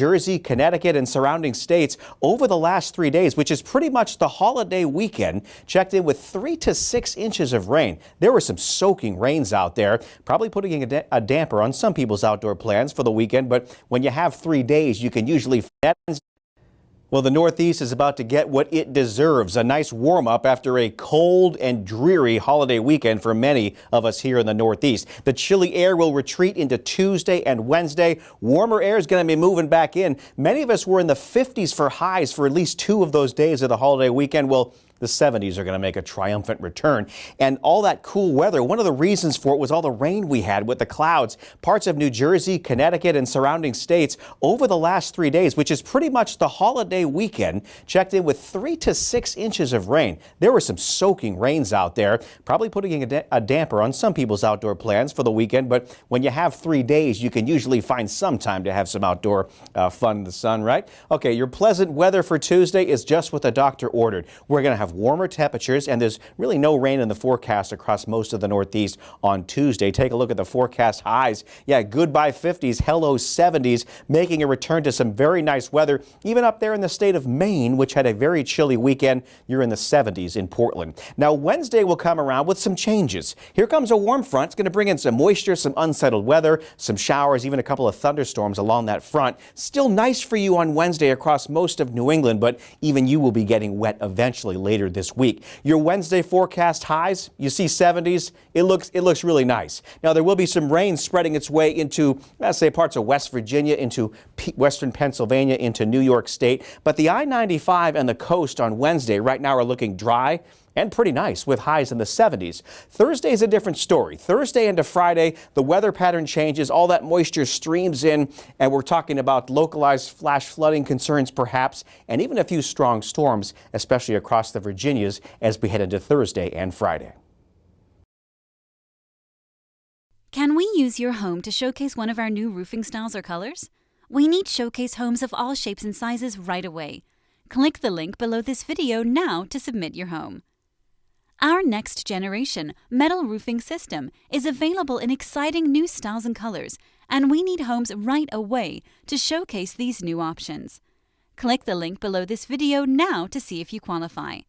Jersey, Connecticut, and surrounding states over the last 3 days, which is pretty much the holiday weekend, checked in with 3 to 6 inches of rain. There were some soaking rains out there, probably putting a damper on some people's outdoor plans for the weekend. But when you have 3 days, you can usually well, the Northeast is about to get what it deserves, a nice warm-up after a cold and dreary holiday weekend for many of us here in the Northeast. The chilly air will retreat into Tuesday and Wednesday. Warmer air is going to be moving back in. Many of us were in the 50s for highs for at least 2 of those days of the holiday weekend. Well, the 70s are going to make a triumphant return. And all that cool weather, one of the reasons for it was all the rain we had with the clouds. Parts of New Jersey, Connecticut, and surrounding states over the last 3 days, which is pretty much the holiday weekend, checked in with 3 to 6 inches of rain. There were some soaking rains out there, probably putting a damper on some people's outdoor plans for the weekend. But when you have 3 days, you can usually find some time to have some outdoor fun in the sun, right? Okay, your pleasant weather for Tuesday is just what the doctor ordered. We're going to have warmer temperatures, and there's really no rain in the forecast across most of the Northeast on Tuesday. Take a look at the forecast highs. Yeah, goodbye 50s, hello 70s, making a return to some very nice weather, even up there in the state of Maine, which had a very chilly weekend. You're in the 70s in Portland. Now, Wednesday will come around with some changes. Here comes a warm front. It's going to bring in some moisture, some unsettled weather, some showers, even a couple of thunderstorms along that front. Still nice for you on Wednesday across most of New England, but even you will be getting wet eventually later this week. Your Wednesday forecast highs, you see 70s. It looks really nice. Now, there will be some rain spreading its way into, let's say, parts of West Virginia, into western Pennsylvania, into New York State. But the I-95 and the coast on Wednesday right now are looking dry and pretty nice with highs in the 70s. Thursday is a different story. Thursday into Friday, the weather pattern changes. All that moisture streams in, and we're talking about localized flash flooding concerns perhaps, and even a few strong storms, especially across the Virginias as we head into Thursday and Friday. Can we use your home to showcase one of our new roofing styles or colors? We need showcase homes of all shapes and sizes right away. Click the link below this video now to submit your home. Our next generation metal roofing system is available in exciting new styles and colors, and we need homes right away to showcase these new options. Click the link below this video now to see if you qualify.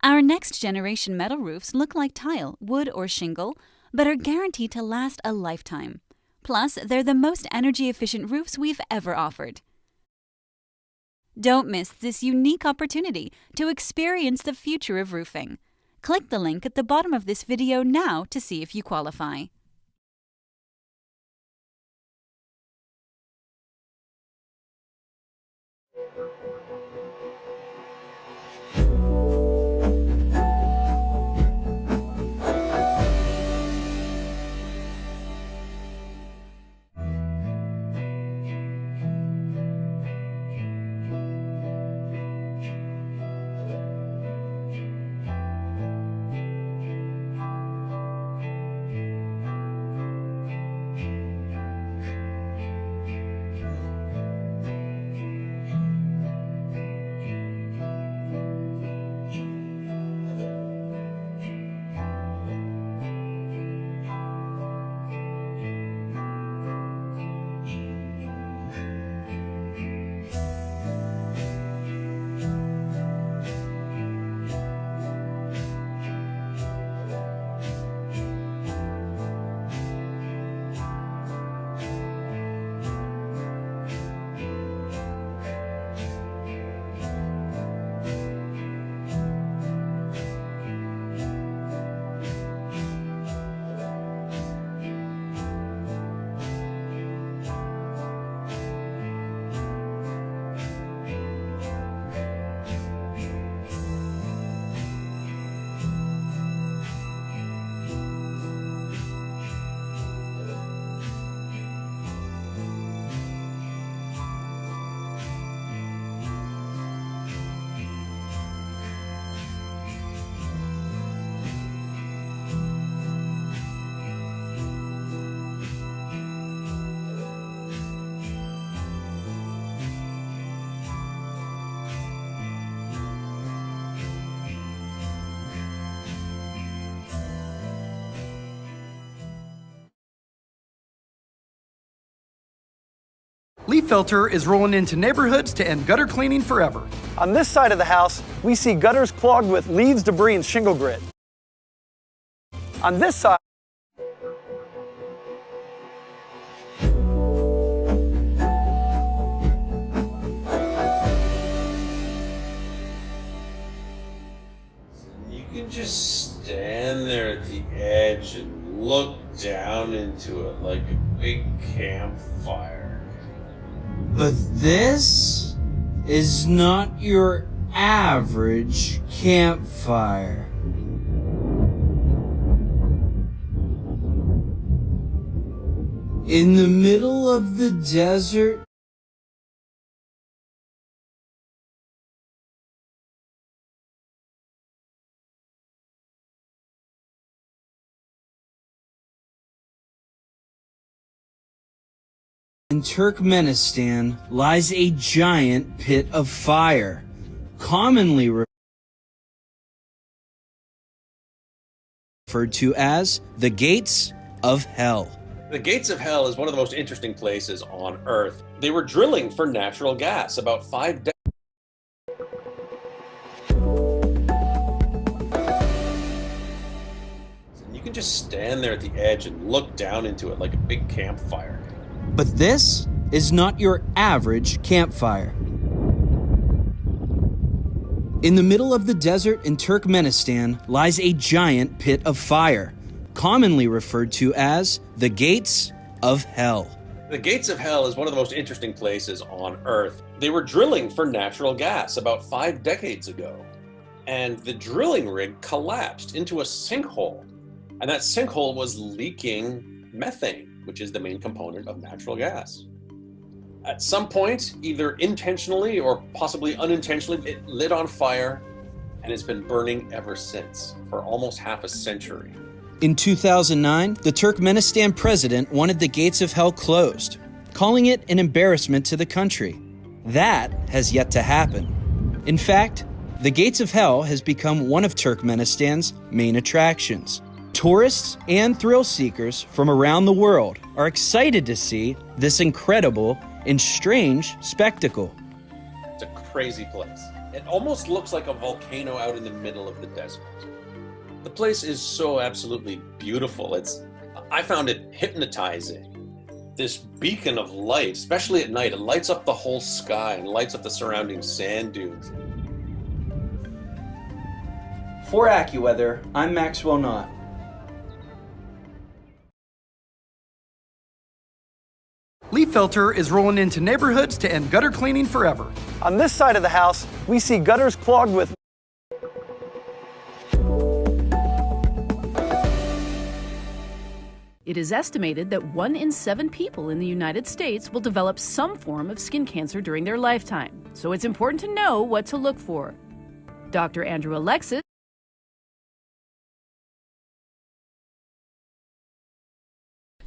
Our next generation metal roofs look like tile, wood, or shingle, but are guaranteed to last a lifetime. Plus, they're the most energy efficient roofs we've ever offered. Don't miss this unique opportunity to experience the future of roofing. Click the link at the bottom of this video now to see if you qualify. Leaf filter is rolling into neighborhoods to end gutter cleaning forever. On this side of the house, we see gutters clogged with leaves, debris, and shingle grit. On this side, you can just stand there at the edge and look down into it like a big campfire. But this is not your average campfire. In the middle of the desert, in Turkmenistan lies a giant pit of fire, commonly referred to as the Gates of Hell. The Gates of Hell is one of the most interesting places on Earth. They were drilling for natural gas about 5 decades. You can just stand there at the edge and look down into it like a big campfire. But this is not your average campfire. In the middle of the desert in Turkmenistan lies a giant pit of fire, commonly referred to as the Gates of Hell. The Gates of Hell is one of the most interesting places on Earth. They were drilling for natural gas about 5 decades ago, and the drilling rig collapsed into a sinkhole, and that sinkhole was leaking methane, which is the main component of natural gas. At some point, either intentionally or possibly unintentionally, it lit on fire, and it's been burning ever since for almost half a century. In 2009, the Turkmenistan president wanted the Gates of Hell closed, calling it an embarrassment to the country. That has yet to happen. In fact, the Gates of Hell has become one of Turkmenistan's main attractions. Tourists and thrill seekers from around the world are excited to see this incredible and strange spectacle. It's a crazy place. It almost looks like a volcano out in the middle of the desert. The place is so absolutely beautiful. I found it hypnotizing. This beacon of light, especially at night, it lights up the whole sky and lights up the surrounding sand dunes. For AccuWeather, I'm Maxwell Knott. Leaf filter is rolling into neighborhoods to end gutter cleaning forever. On this side of the house, we see gutters clogged with It is estimated that 1 in 7 people in the United States will develop some form of skin cancer during their lifetime, so it's important to know what to look for. Dr. Andrew Alexis.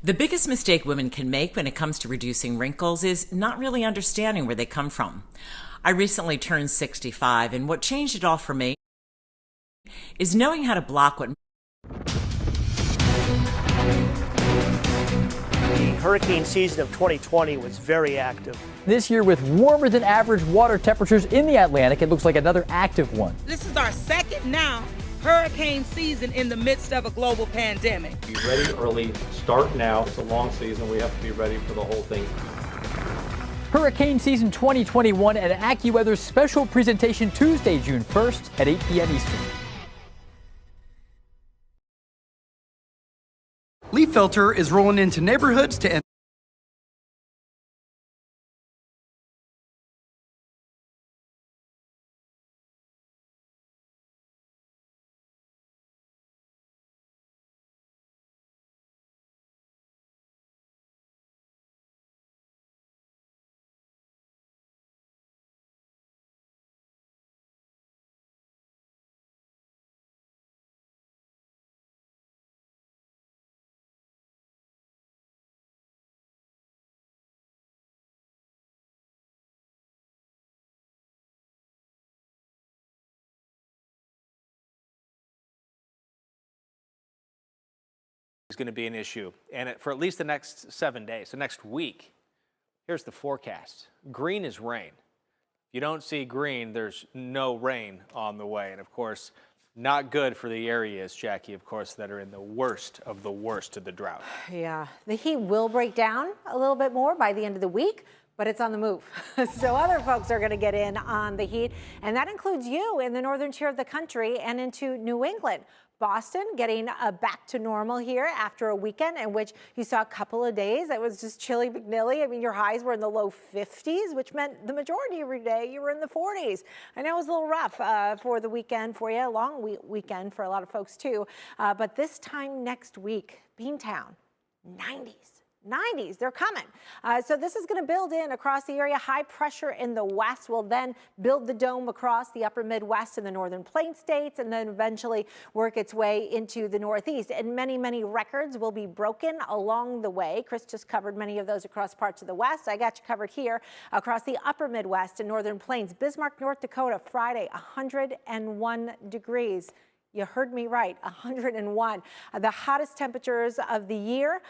The biggest mistake women can make when it comes to reducing wrinkles is not really understanding where they come from. I recently turned 65, and what changed it all for me is knowing how to block what The hurricane season of 2020 was very active. This year, with warmer than average water temperatures in the Atlantic, it looks like another active one. This is our second now hurricane season in the midst of a global pandemic. Be ready early, start now. It's a long season. We have to be ready for the whole thing. Hurricane season 2021 at AccuWeather's special presentation Tuesday, June 1st at 8 p.m. Eastern. Leaf filter is rolling into neighborhoods to end. Is going to be an issue, and for at least the next 7 days, the next week. Here's the forecast. Green is rain. If you don't see green, there's no rain on the way. And of course, not good for the areas, Jackie, of course, that are in the worst of the drought. Yeah, the heat will break down a little bit more by the end of the week, but it's on the move. So other folks are going to get in on the heat, and that includes you in the northern tier of the country and into New England. Boston getting back to normal here after a weekend in which you saw a couple of days. It was just chilly McNilly. I mean, your highs were in the low 50s, which meant the majority of your day you were in the 40s. I know it was a little rough for the weekend for you, a long weekend for a lot of folks too. But this time next week, Beantown, 90s, they're coming. So this is going to build in across the area. High pressure in the west will then build the dome across the upper Midwest and the northern plain states, and then eventually work its way into the Northeast. And many records will be broken along the way. Chris just covered many of those across parts of the West. I got you covered here across the upper Midwest and northern plains. Bismarck, North Dakota, Friday, 101 degrees. You heard me right, 101. The hottest temperatures of the year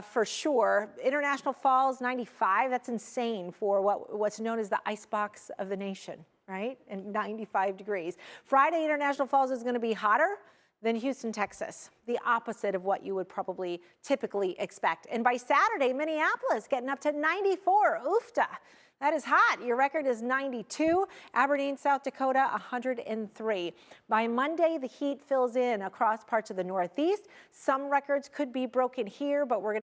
for sure. International Falls, 95. That's insane for what's known as the icebox of the nation, right? And 95 degrees. Friday, International Falls is going to be hotter than Houston, Texas. The opposite of what you would probably typically expect. And by Saturday, Minneapolis getting up to 94. Oofta. That is hot. Your record is 92. Aberdeen, South Dakota, 103. By Monday, the heat fills in across parts of the Northeast. Some records could be broken here, but we're going to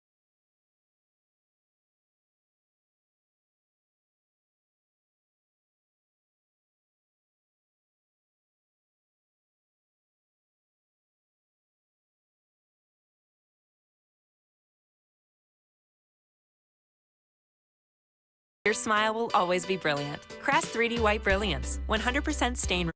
Your smile will always be brilliant. Crest 3D White Brilliance, 100% stain.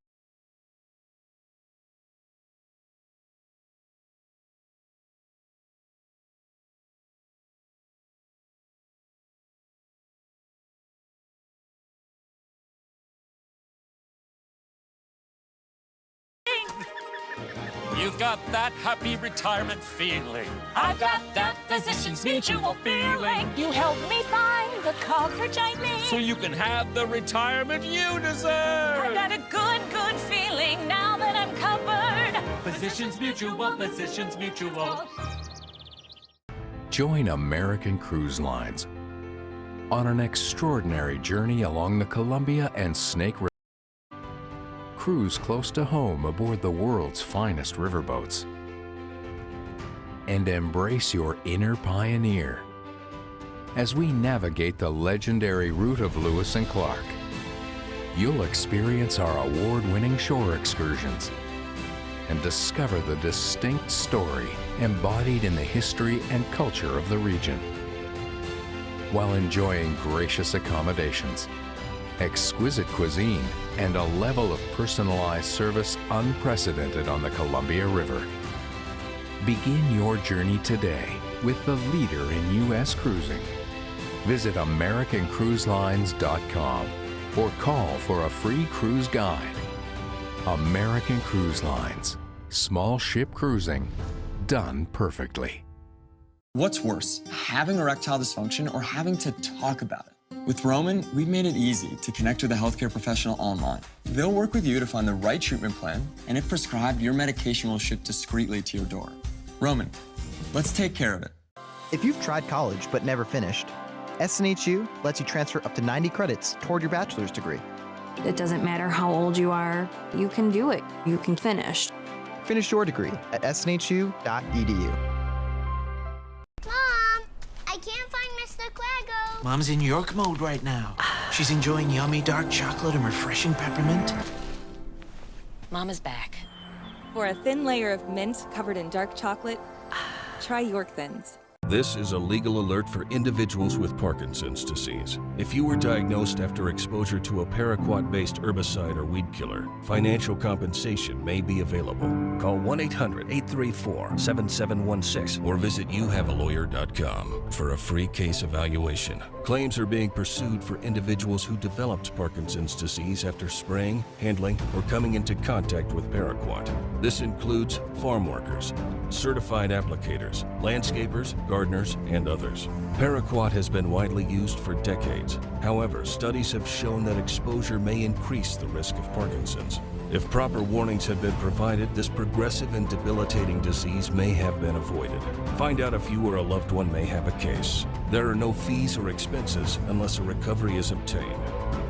You've got that happy retirement feeling. I've got that Physicians Mutual feeling. You help me find the coverage I need, So you can have the retirement you deserve. I've got a good feeling now that I'm covered. Physicians Mutual, Physicians Mutual. Join American Cruise Lines on an extraordinary journey along the Columbia and Snake River. Cruise close to home aboard the world's finest riverboats. And embrace your inner pioneer as we navigate the legendary route of Lewis and Clark. You'll experience our award-winning shore excursions and discover the distinct story embodied in the history and culture of the region, while enjoying gracious accommodations, exquisite cuisine, and a level of personalized service unprecedented on the Columbia River. Begin your journey today with the leader in U.S. cruising. Visit AmericanCruiseLines.com or call for a free cruise guide. American Cruise Lines. Small ship cruising done perfectly. What's worse, having erectile dysfunction or having to talk about it? With Roman, we've made it easy to connect with a healthcare professional online. They'll work with you to find the right treatment plan, and if prescribed, your medication will ship discreetly to your door. Roman, let's take care of it. If you've tried college but never finished, SNHU lets you transfer up to 90 credits toward your bachelor's degree. It doesn't matter how old you are, you can do it. You can finish. Finish your degree at snhu.edu. Mom, I can't find Mr. Quaggo. Mom's in York mode right now. She's enjoying yummy dark chocolate and refreshing peppermint. Mama's back. For a thin layer of mint covered in dark chocolate, try York Thins. This is a legal alert for individuals with Parkinson's disease. If you were diagnosed after exposure to a paraquat-based herbicide or weed killer, financial compensation may be available. Call 1-800-834-7716 or visit youhavealawyer.com for a free case evaluation. Claims are being pursued for individuals who developed Parkinson's disease after spraying, handling, or coming into contact with paraquat. This includes farm workers, certified applicators, landscapers, gardeners, gardeners, and others. PARAQUAT has been widely used for decades. However, studies have shown that exposure may increase the risk of Parkinson's. If proper warnings had been provided, this progressive and debilitating disease may have been avoided. Find out if you or a loved one may have a case. There are no fees or expenses unless a recovery is obtained.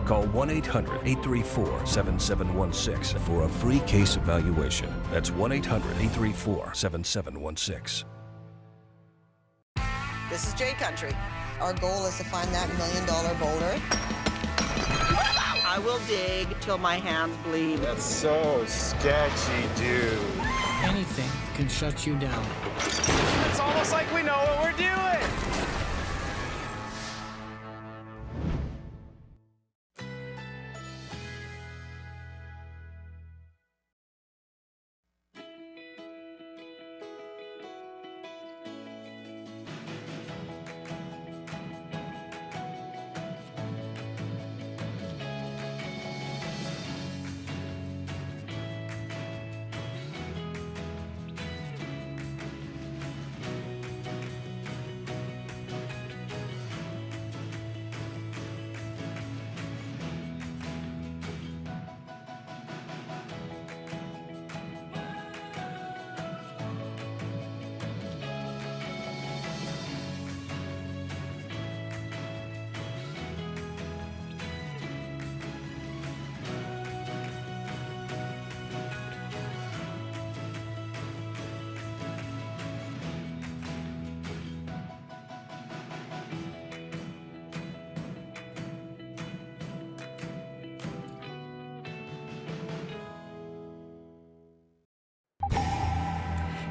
Call 1-800-834-7716 for a free case evaluation. That's 1-800-834-7716. This is J Country. Our goal is to find that $1 million boulder. I will dig till my hands bleed. That's so sketchy, dude. Anything can shut you down. It's almost like we know what we're doing.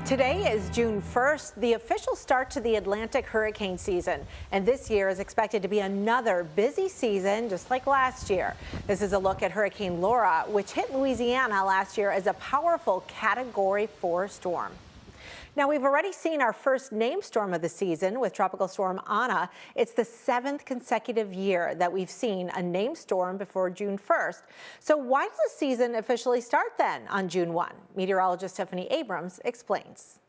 Today is June 1st, the official start to the Atlantic hurricane season. And this year is expected to be another busy season, just like last year. This is a look at Hurricane Laura, which hit Louisiana last year as a powerful Category 4 storm. Now, we've already seen our first named storm of the season with Tropical Storm Ana. It's the 7th consecutive year that we've seen a named storm before June 1st. So why does the season officially start then on June 1? Meteorologist Stephanie Abrams explains.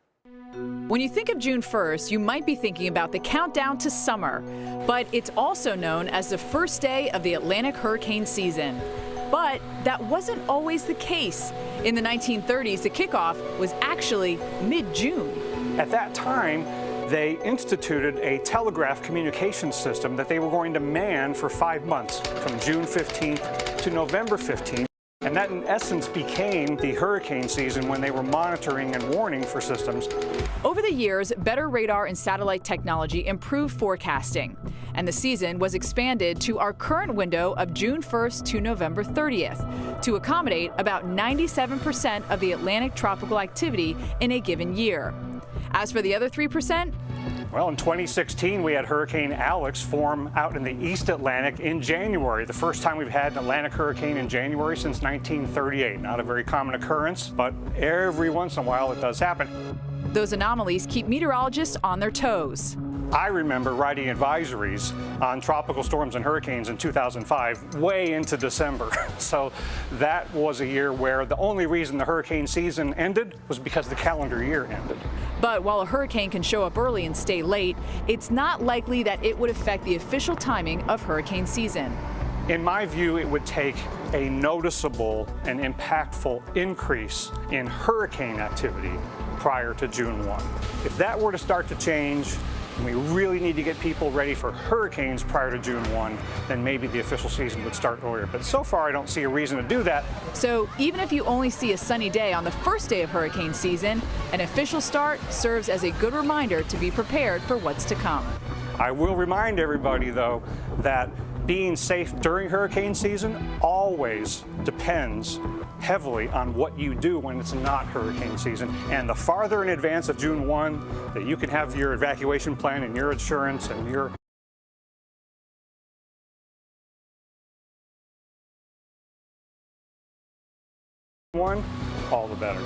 When you think of June 1st, you might be thinking about the countdown to summer, but it's also known as the first day of the Atlantic hurricane season. But that wasn't always the case. In the 1930s, the kickoff was actually mid-June. At that time, they instituted a telegraph communication system that they were going to man for 5 months, from June 15th to November 15th. And that, in essence, became the hurricane season when they were monitoring and warning for systems. Over the years, better radar and satellite technology improved forecasting, and the season was expanded to our current window of June 1st to November 30th to accommodate about 97% of the Atlantic tropical activity in a given year. As for the other 3%, well, in 2016, we had Hurricane Alex form out in the East Atlantic in January. The first time we've had an Atlantic hurricane in January since 1938. Not a very common occurrence, but every once in a while it does happen. Those anomalies keep meteorologists on their toes. I remember writing advisories on tropical storms and hurricanes in 2005, way into December. So that was a year where the only reason the hurricane season ended was because the calendar year ended. But while a hurricane can show up early and stay late, it's not likely that it would affect the official timing of hurricane season. In my view, it would take a noticeable and impactful increase in hurricane activity prior to June 1. If that were to start to change, and we really need to get people ready for hurricanes prior to June 1, then maybe the official season would start earlier. But so far, I don't see a reason to do that. So even if you only see a sunny day on the first day of hurricane season, an official start serves as a good reminder to be prepared for what's to come. I will remind everybody, though, that being safe during hurricane season always depends heavily on what you do when it's not hurricane season. And the farther in advance of June 1 that you can have your evacuation plan and your insurance and your all the better.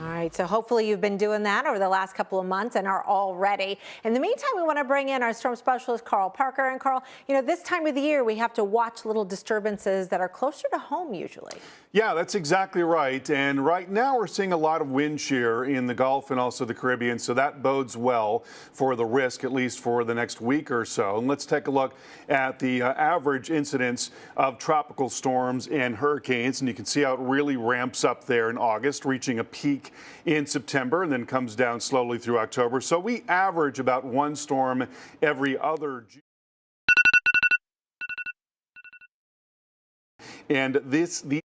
All right, so hopefully you've been doing that over the last couple of months and are all ready. In the meantime, we want to bring in our storm specialist, Carl Parker. And Carl, you know, this time of the year, we have to watch little disturbances that are closer to home usually. Yeah, that's exactly right. And right now we're seeing a lot of wind shear in the Gulf and also the Caribbean, so that bodes well for the risk, at least for the next week or so. And let's take a look at the average incidence of tropical storms and hurricanes. And you can see how it really ramps up there in August, reaching a peak in September and then comes down slowly through October. So we average about one storm every other June. And the